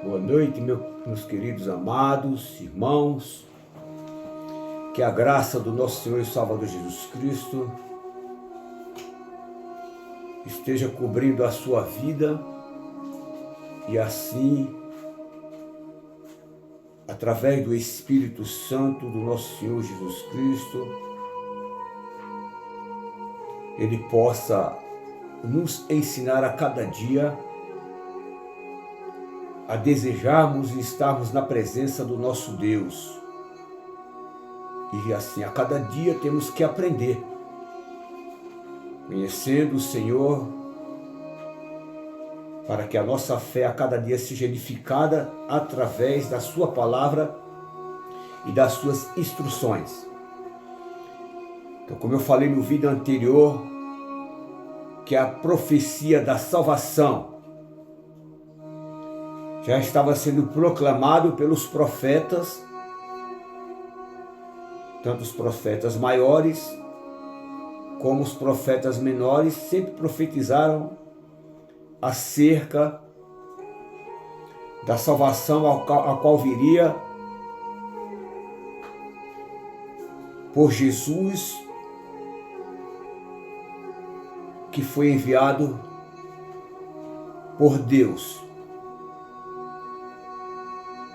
Boa noite, meus queridos amados irmãos. Que a graça do nosso Senhor e Salvador Jesus Cristo esteja cobrindo a sua vida e assim, através do Espírito Santo do nosso Senhor Jesus Cristo, Ele possa nos ensinar a cada dia a desejarmos e estarmos na presença do nosso Deus. E assim, a cada dia temos que aprender, conhecendo o Senhor, para que a nossa fé a cada dia seja edificada através da sua palavra e das suas instruções. Então, como eu falei no vídeo anterior, que a profecia da salvação já estava sendo proclamado pelos profetas, tanto os profetas maiores como os profetas menores sempre profetizaram acerca da salvação a qual viria por Jesus, que foi enviado por Deus.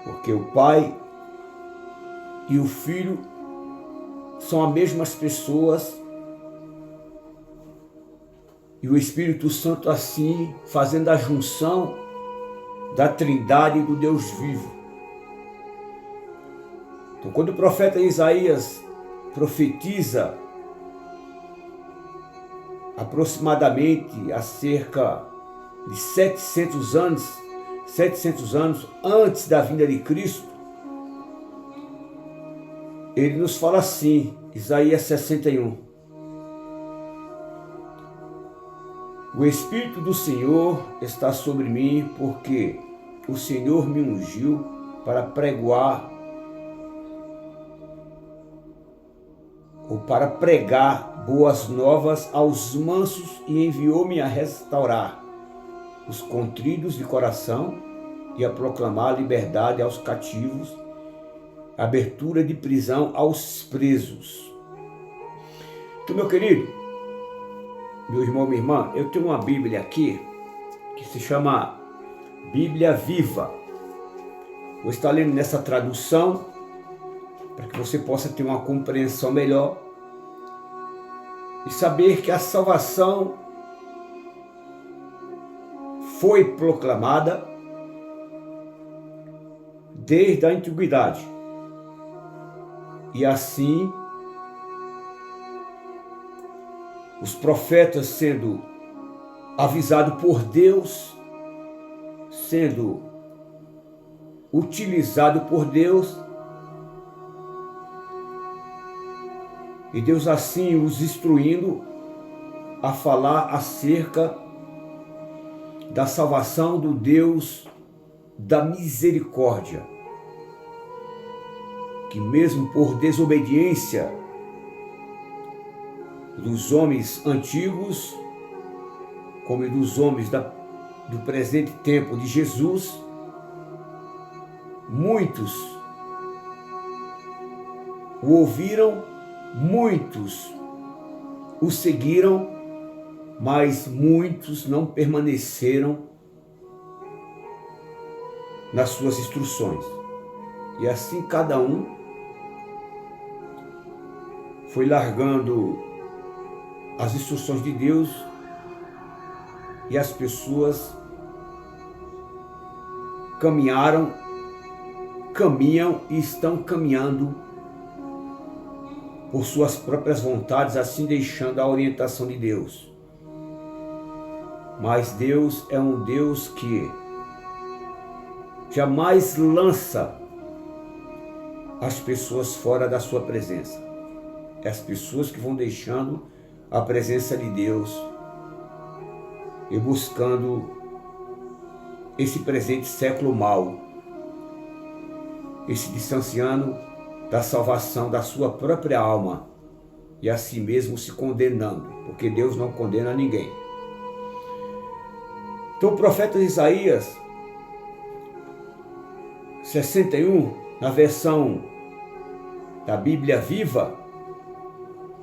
Porque o Pai e o Filho são as mesmas pessoas, e o Espírito Santo assim fazendo a junção da Trindade e do Deus vivo. Então, quando o profeta Isaías profetiza aproximadamente há cerca de 700 anos antes da vinda de Cristo, ele nos fala assim, Isaías 61. O Espírito do Senhor está sobre mim, porque o Senhor me ungiu para pregar boas novas aos mansos e enviou-me a restaurar os contritos de coração e a proclamar liberdade aos cativos, abertura de prisão aos presos. Então, meu querido, meu irmão, minha irmã, eu tenho uma Bíblia aqui que se chama Bíblia Viva. Vou estar lendo nessa tradução para que você possa ter uma compreensão melhor e saber que a salvação foi proclamada desde a antiguidade. E assim, os profetas sendo avisados por Deus, sendo utilizados por Deus, e Deus assim os instruindo a falar acerca da salvação do Deus da misericórdia, que mesmo por desobediência dos homens antigos, como dos homens do presente tempo de Jesus, muitos o ouviram, muitos o seguiram, mas muitos não permaneceram nas suas instruções. E assim cada um foi largando as instruções de Deus, e as pessoas caminham e estão caminhando por suas próprias vontades, assim deixando a orientação de Deus. Mas Deus é um Deus que jamais lança as pessoas fora da sua presença. É as pessoas que vão deixando a presença de Deus e buscando esse presente século mau, e se distanciando da salvação da sua própria alma e a si mesmo se condenando, porque Deus não condena ninguém. Então o profeta Isaías, 61, na versão da Bíblia Viva,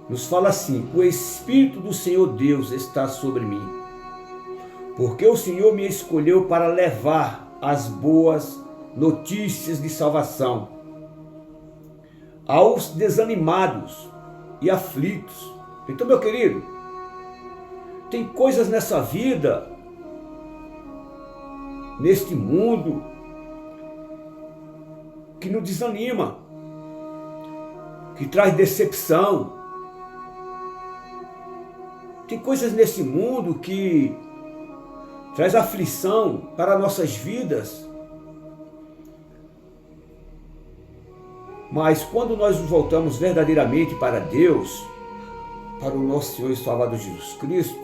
nos fala assim: o Espírito do Senhor Deus está sobre mim, porque o Senhor me escolheu para levar as boas notícias de salvação aos desanimados e aflitos. Então, meu querido, tem coisas nessa vida, neste mundo, que nos desanima, que traz decepção. Tem coisas nesse mundo que traz aflição para nossas vidas. Mas quando nós nos voltamos verdadeiramente para Deus, para o nosso Senhor e Salvador Jesus Cristo,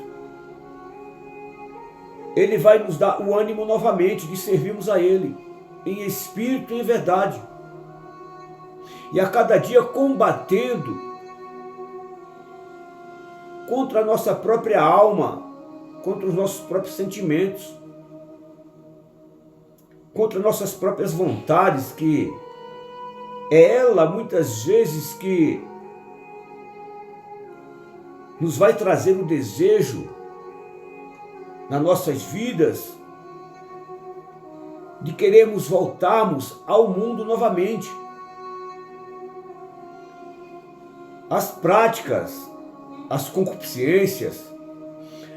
Ele vai nos dar o ânimo novamente de servirmos a Ele, em espírito e em verdade. E a cada dia combatendo contra a nossa própria alma, contra os nossos próprios sentimentos, contra nossas próprias vontades, que é ela muitas vezes que nos vai trazer o desejo nas nossas vidas de querermos voltarmos ao mundo novamente. As práticas, as concupiscências,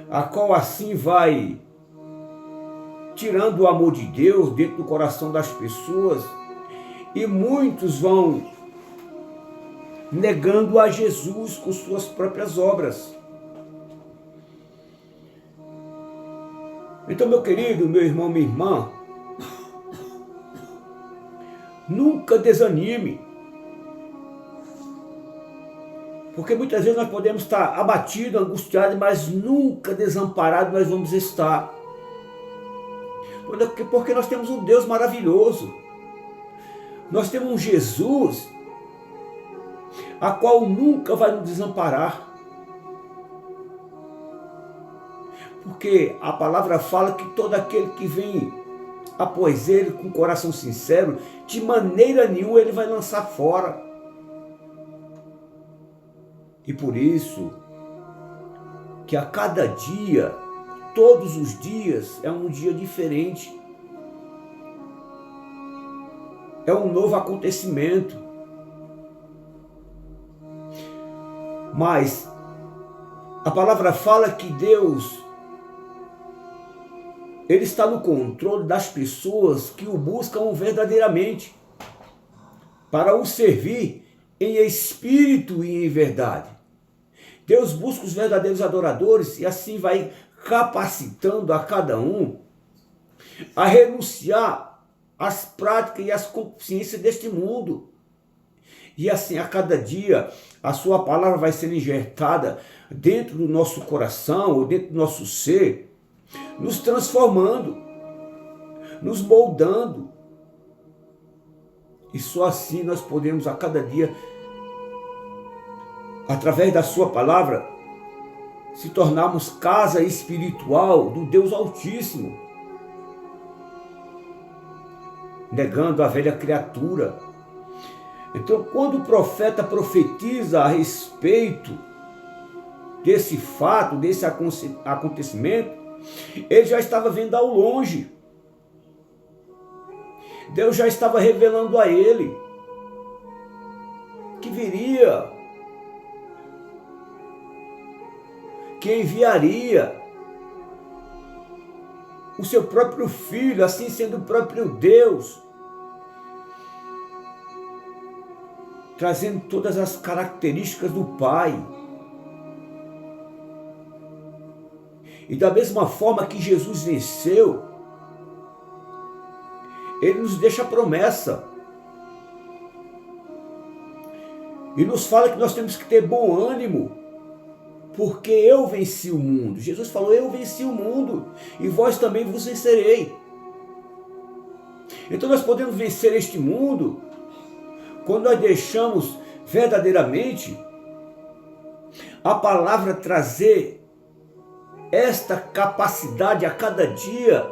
a qual assim vai tirando o amor de Deus dentro do coração das pessoas, e muitos vão negando a Jesus com suas próprias obras. Então, meu querido, meu irmão, minha irmã, nunca desanime, porque muitas vezes nós podemos estar abatidos, angustiados, mas nunca desamparados nós vamos estar. Porque nós temos um Deus maravilhoso. Nós temos um Jesus a qual nunca vai nos desamparar. Porque a palavra fala que todo aquele que vem após Ele com coração sincero, de maneira nenhuma Ele vai lançar fora. E por isso que a cada dia, todos os dias, é um dia diferente. É um novo acontecimento. Mas a palavra fala que Deus, Ele está no controle das pessoas que o buscam verdadeiramente, para o servir em espírito e em verdade. Deus busca os verdadeiros adoradores e assim vai capacitando a cada um a renunciar às práticas e às consciências deste mundo. E assim, a cada dia, a sua palavra vai ser injetada dentro do nosso coração, ou dentro do nosso ser, nos transformando, nos moldando. E só assim nós podemos a cada dia, através da sua palavra, se tornarmos casa espiritual do Deus Altíssimo, negando a velha criatura. Então, quando o profeta profetiza a respeito desse fato, desse acontecimento, ele já estava vendo ao longe. Deus já estava revelando a ele que viria, que enviaria o seu próprio Filho, assim sendo o próprio Deus, trazendo todas as características do Pai. E da mesma forma que Jesus venceu, Ele nos deixa a promessa. E nos fala que nós temos que ter bom ânimo, porque eu venci o mundo. Jesus falou: eu venci o mundo, e vós também vos vencerei. Então nós podemos vencer este mundo quando nós deixamos verdadeiramente a palavra trazer esta capacidade a cada dia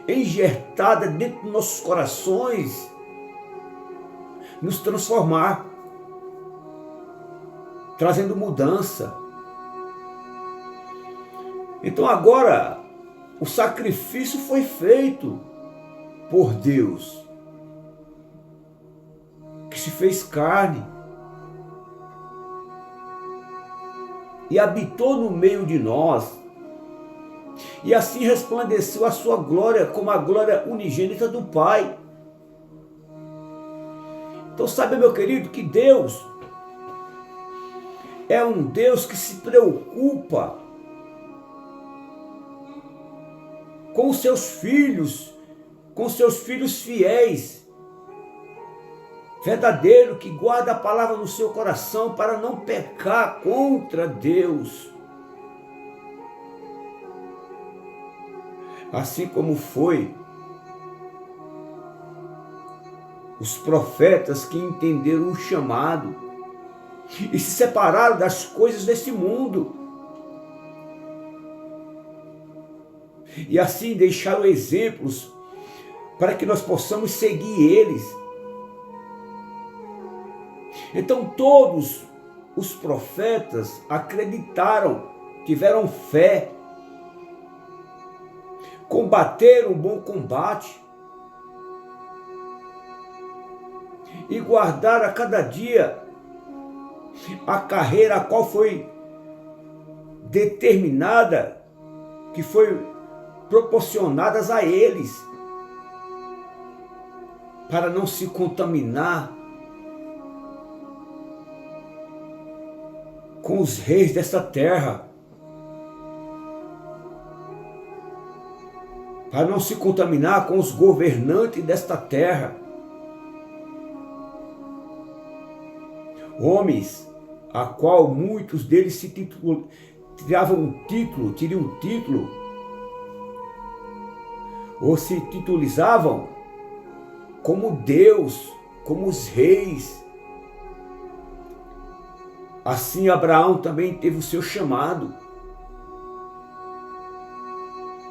enjertada dentro dos nossos corações, nos transformar, trazendo mudança. Então agora, o sacrifício foi feito por Deus, que se fez carne e habitou no meio de nós, e assim resplandeceu a sua glória como a glória unigênita do Pai. Então sabe, meu querido, que Deus é um Deus que se preocupa com os seus filhos fiéis, verdadeiro, que guarda a palavra no seu coração para não pecar contra Deus. Assim como foi os profetas que entenderam o chamado e se separaram das coisas desse mundo, e assim deixaram exemplos para que nós possamos seguir eles. Então todos os profetas acreditaram, tiveram fé, combateram o bom combate e guardaram a cada dia a carreira a qual foi determinada, que foi proporcionadas a eles, para não se contaminar com os reis dessa terra, para não se contaminar com os governantes desta terra, homens a qual muitos deles se tiravam um título, ou se titulizavam como Deus, como os reis. Assim Abraão também teve o seu chamado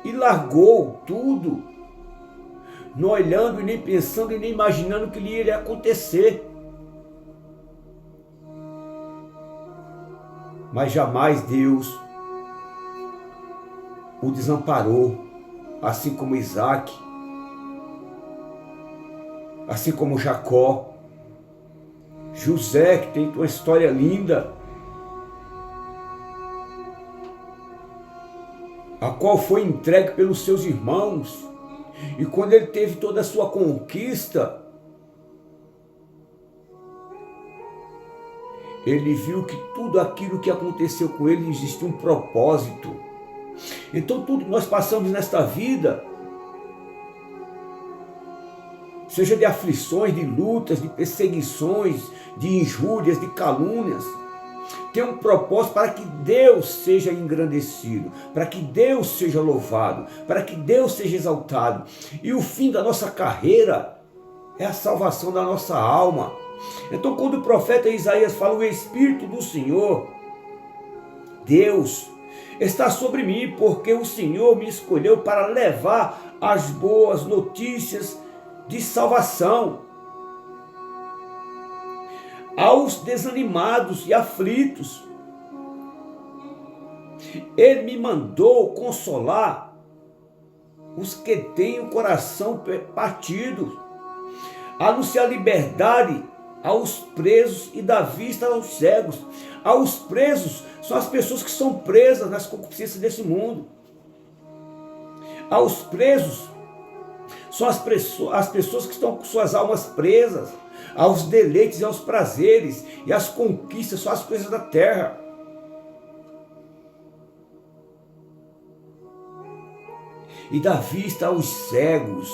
e largou tudo, não olhando e nem pensando e nem imaginando o que lhe iria acontecer. Mas jamais Deus o desamparou, assim como Isaac, assim como Jacó, José, que tem uma história linda, a qual foi entregue pelos seus irmãos, e quando ele teve toda a sua conquista, ele viu que tudo aquilo que aconteceu com ele existia um propósito. Então tudo que nós passamos nesta vida, seja de aflições, de lutas, de perseguições, de injúrias, de calúnias, tem um propósito para que Deus seja engrandecido, para que Deus seja louvado, para que Deus seja exaltado. E o fim da nossa carreira é a salvação da nossa alma. Então quando o profeta Isaías fala: o Espírito do Senhor, Deus, está sobre mim, porque o Senhor me escolheu para levar as boas notícias de salvação aos desanimados e aflitos. Ele me mandou consolar os que têm o coração partido, anunciar liberdade aos presos e dar vista aos cegos. Aos presos são as pessoas que são presas nas concupiscências desse mundo. Aos presos são as pessoas que estão com suas almas presas aos deleites e aos prazeres e às conquistas, só as coisas da terra. E dar vista aos cegos.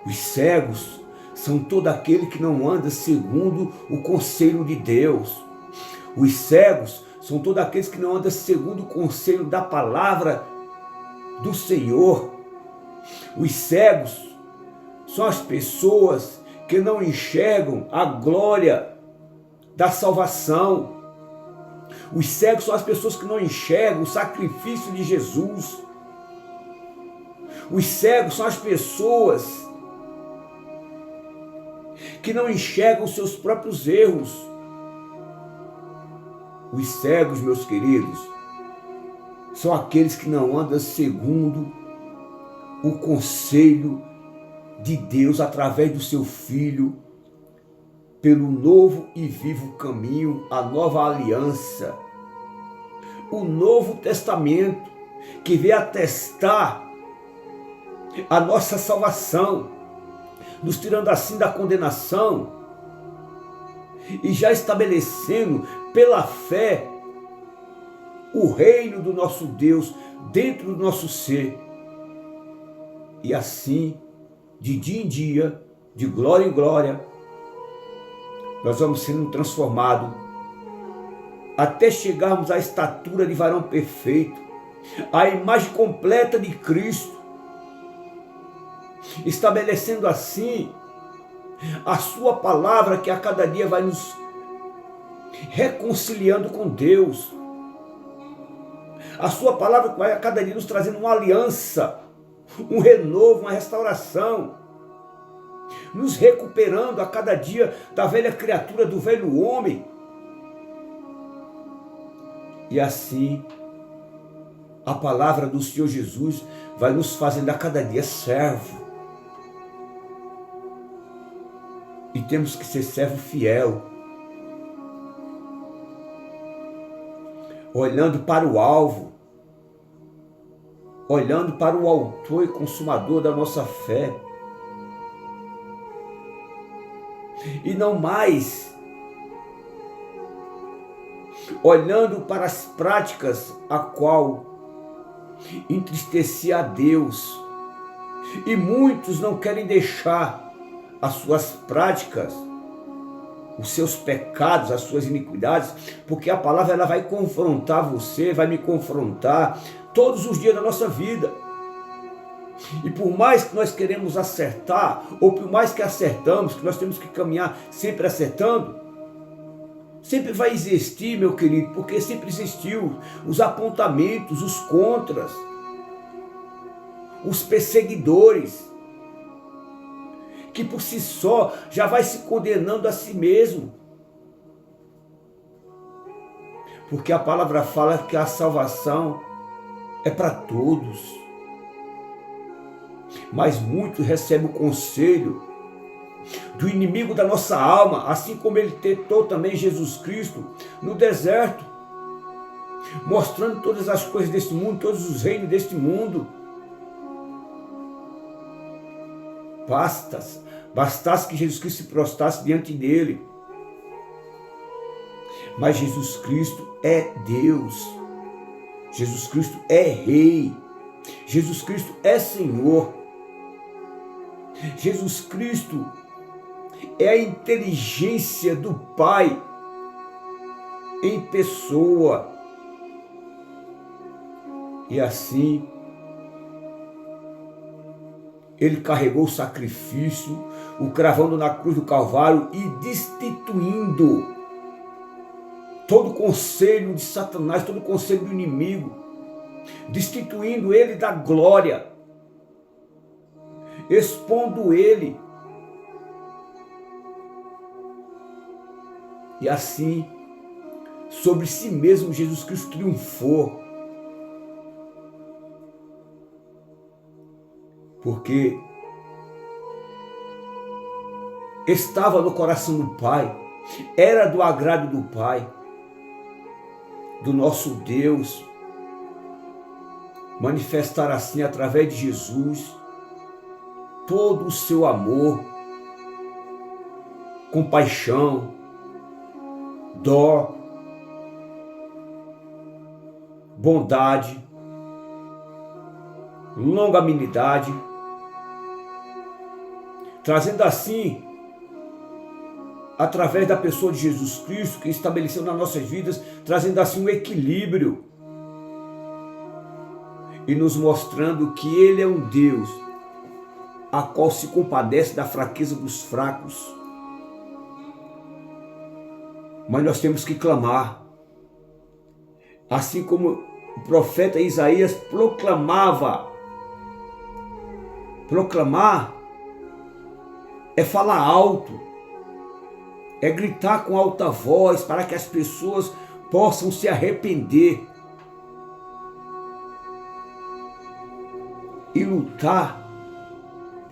Os cegos são todo aquele que não anda segundo o conselho de Deus. Os cegos são todos aqueles que não andam segundo o conselho da palavra do Senhor. Os cegos são as pessoas que não enxergam a glória da salvação. Os cegos são as pessoas que não enxergam o sacrifício de Jesus. Os cegos são as pessoas que não enxergam os seus próprios erros. Os cegos, meus queridos, são aqueles que não andam segundo o conselho de Deus através do seu Filho, pelo novo e vivo caminho, a nova aliança, o Novo Testamento, que vem atestar a nossa salvação, nos tirando assim da condenação e já estabelecendo pela fé o reino do nosso Deus dentro do nosso ser. E assim, de dia em dia, de glória em glória, nós vamos sendo transformados até chegarmos à estatura de varão perfeito, à imagem completa de Cristo, estabelecendo assim a sua palavra que a cada dia vai nos reconciliando com Deus. A sua palavra que vai a cada dia nos trazendo uma aliança, um renovo, uma restauração, nos recuperando a cada dia da velha criatura, do velho homem. E assim, a palavra do Senhor Jesus vai nos fazendo a cada dia servo. E temos que ser servo fiel, olhando para o alvo, olhando para o autor e consumador da nossa fé, e não mais olhando para as práticas a qual entristecia a Deus. E muitos não querem deixar as suas práticas, os seus pecados, as suas iniquidades, porque a palavra ela vai confrontar você, vai me confrontar todos os dias da nossa vida. E por mais que nós queremos acertar, ou por mais que acertamos, que nós temos que caminhar sempre acertando, sempre vai existir, meu querido, porque sempre existiu os apontamentos, os contras, os perseguidores, que por si só já vai se condenando a si mesmo. Porque a palavra fala que a salvação é para todos. Mas muitos recebem o conselho do inimigo da nossa alma, assim como ele tentou também Jesus Cristo no deserto, mostrando todas as coisas deste mundo, todos os reinos deste mundo. Bastasse que Jesus Cristo se prostrasse diante dele. Mas Jesus Cristo é Deus. Jesus Cristo é Rei. Jesus Cristo é Senhor. Jesus Cristo é a inteligência do Pai em pessoa. E assim, ele carregou o sacrifício, o cravando na cruz do Calvário e destituindo todo o conselho de Satanás, todo o conselho do inimigo, destituindo ele da glória, expondo ele. E assim, sobre si mesmo, Jesus Cristo triunfou. Porque estava no coração do Pai, era do agrado do Pai, do nosso Deus, manifestar assim através de Jesus todo o seu amor, compaixão, dó, bondade, longanimidade, trazendo assim, através da pessoa de Jesus Cristo, que estabeleceu nas nossas vidas, trazendo assim um equilíbrio e nos mostrando que Ele é um Deus a qual se compadece da fraqueza dos fracos. Mas nós temos que clamar, assim como o profeta Isaías proclamava Proclamar é falar alto, é gritar com alta voz para que as pessoas possam se arrepender e lutar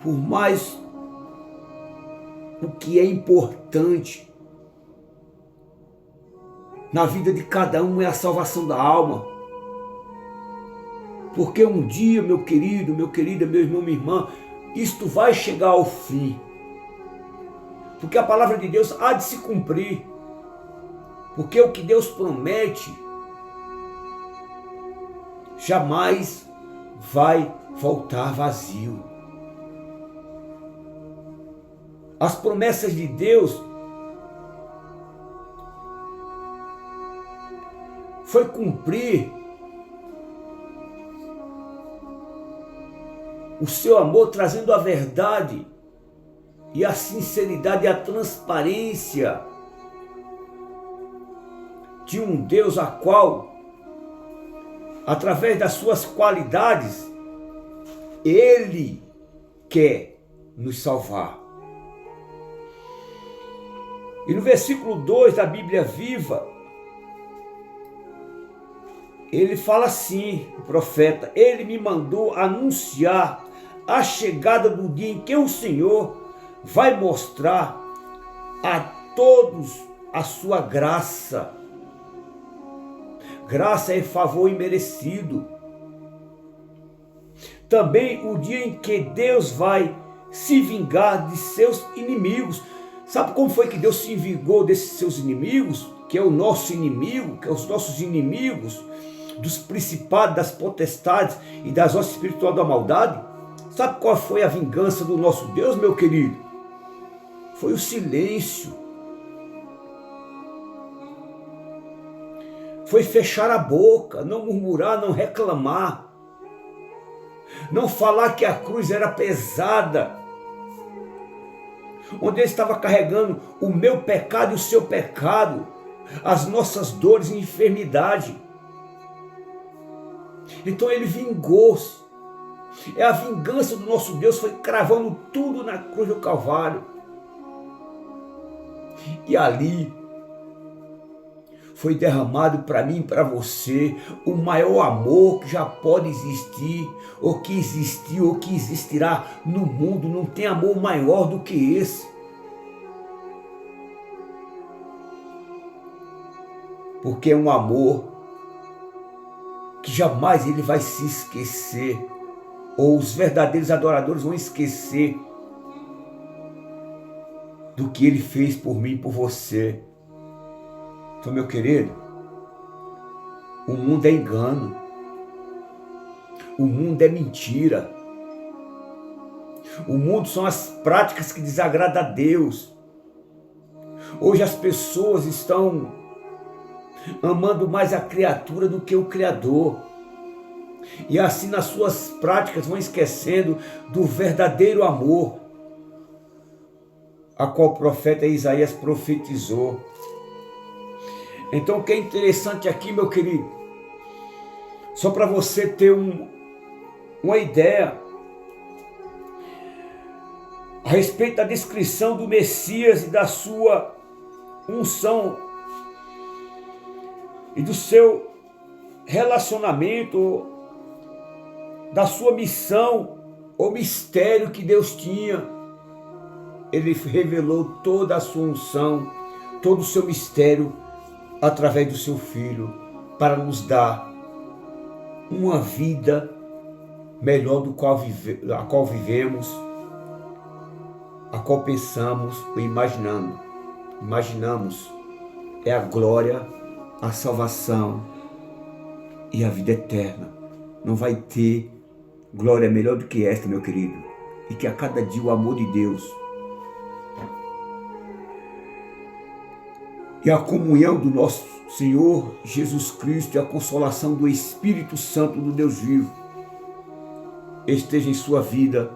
por mais o que é importante na vida de cada um, é a salvação da alma. Porque um dia, meu querido, meu irmão, minha irmã, isto vai chegar ao fim. Porque a palavra de Deus há de se cumprir. Porque o que Deus promete jamais vai voltar vazio. As promessas de Deus foi cumprir o seu amor, trazendo a verdade e a sinceridade e a transparência de um Deus a qual, através das suas qualidades, Ele quer nos salvar. E no versículo 2 da Bíblia Viva, ele fala assim, o profeta: ele me mandou anunciar a chegada do dia em que o Senhor vai mostrar a todos a sua graça. Graça é favor imerecido. Também o dia em que Deus vai se vingar de seus inimigos. Sabe como foi que Deus se vingou desses seus inimigos? Que é o nosso inimigo, que é os nossos inimigos, dos principados, das potestades e das hostes espirituais da maldade. Sabe qual foi a vingança do nosso Deus, meu querido? Foi o silêncio. Foi fechar a boca, não murmurar, não reclamar. Não falar que a cruz era pesada, onde ele estava carregando o meu pecado e o seu pecado, as nossas dores e enfermidade. Então ele vingou-se. É a vingança do nosso Deus, foi cravando tudo na cruz do Calvário. E ali foi derramado para mim e para você o maior amor que já pode existir, ou que existiu, ou que existirá no mundo. Não tem amor maior do que esse. Porque é um amor que jamais ele vai se esquecer, ou os verdadeiros adoradores vão esquecer do que ele fez por mim e por você. Então, meu querido, o mundo é engano, o mundo é mentira, o mundo são as práticas que desagradam a Deus. Hoje as pessoas estão amando mais a criatura do que o Criador, e assim nas suas práticas vão esquecendo do verdadeiro amor, a qual o profeta Isaías profetizou. Então o que é interessante aqui, meu querido, só para você ter uma ideia a respeito da descrição do Messias e da sua unção e do seu relacionamento, da sua missão, o mistério que Deus tinha. Ele revelou toda a sua unção, todo o seu mistério através do seu Filho, para nos dar uma vida melhor do qual a qual vivemos, a qual pensamos ou imaginamos. É a glória, a salvação e a vida eterna. Não vai ter glória melhor do que esta, meu querido. E que a cada dia o amor de Deus e a comunhão do nosso Senhor Jesus Cristo e a consolação do Espírito Santo do Deus vivo esteja em sua vida,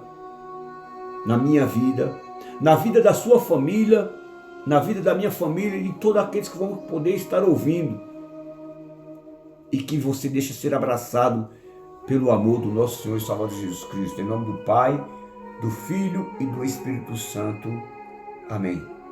na minha vida, na vida da sua família, na vida da minha família e de todos aqueles que vão poder estar ouvindo. E que você deixe ser abraçado pelo amor do nosso Senhor e Salvador Jesus Cristo. Em nome do Pai, do Filho e do Espírito Santo. Amém.